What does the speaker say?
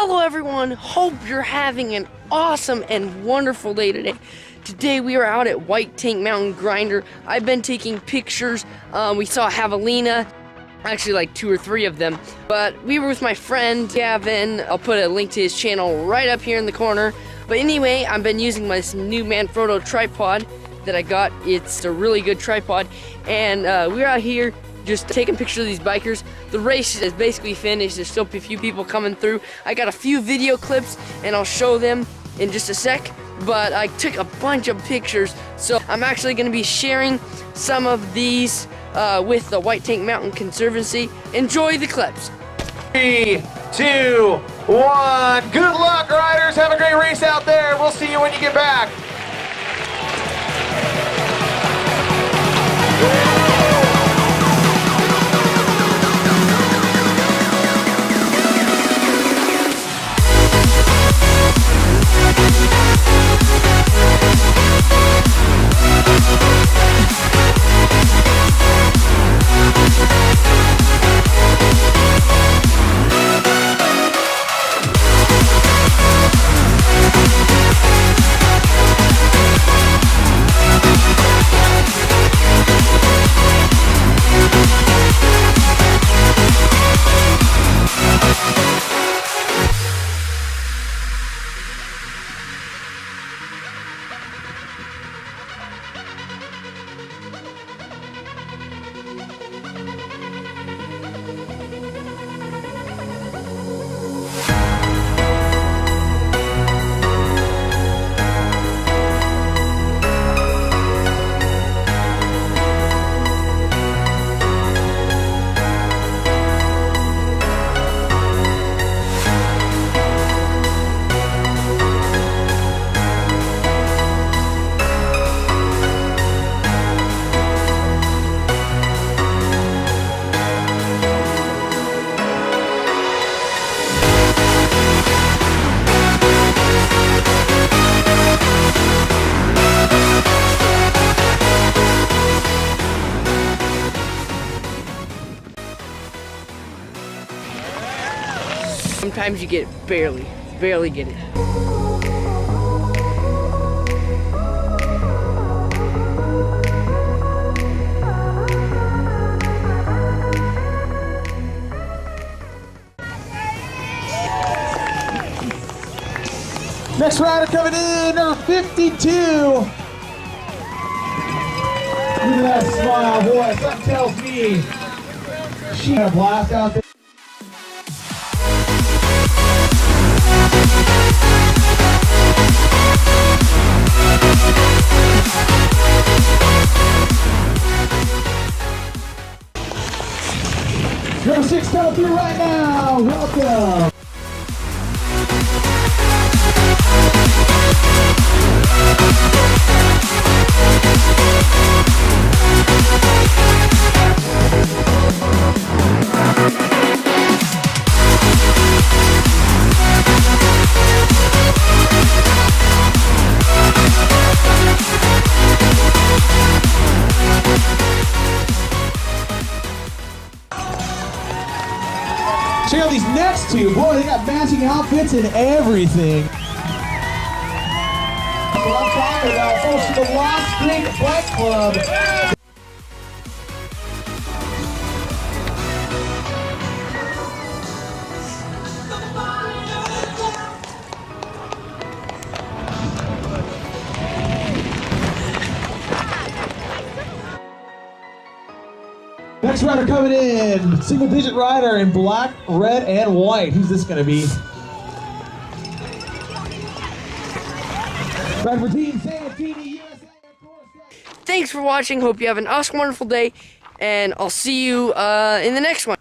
Hello everyone, hope you're having an awesome and wonderful day today. Today we are out at White Tank Mountain Grinder. I've been taking pictures. We saw javelina, actually like 2 or 3 of them. But we were with my friend Gavin. I'll put a link to his channel right up here in the corner. But anyway, I've been using my new Manfrotto tripod that I got. It's a really good tripod. And we're out here just taking pictures of these bikers. The race is basically finished. There's still a few people coming through. I got a few video clips and I'll show them in just a sec, but I took a bunch of pictures, so I'm actually going to be sharing some of these with the White Tank Mountain Conservancy. Enjoy the clips. 3, 2, 1. Good luck, riders. Have a great race out there. We'll see you when you get back. Sometimes you get it, barely get it. Next rider coming in, number 52. Look at that smile, boy. Something tells me she had a blast out there. Number 6 coming through right now. Welcome. Check out these next two. Boy, they got matching outfits and everything. That's what I'm talking about, folks, from the Lost Creek Bike Club. Next rider coming in, single-digit rider in black, red, and white. Who's this going to be? Rider for Team Santini, USA. Thanks for watching. Hope you have an awesome, wonderful day, and I'll see you in the next one.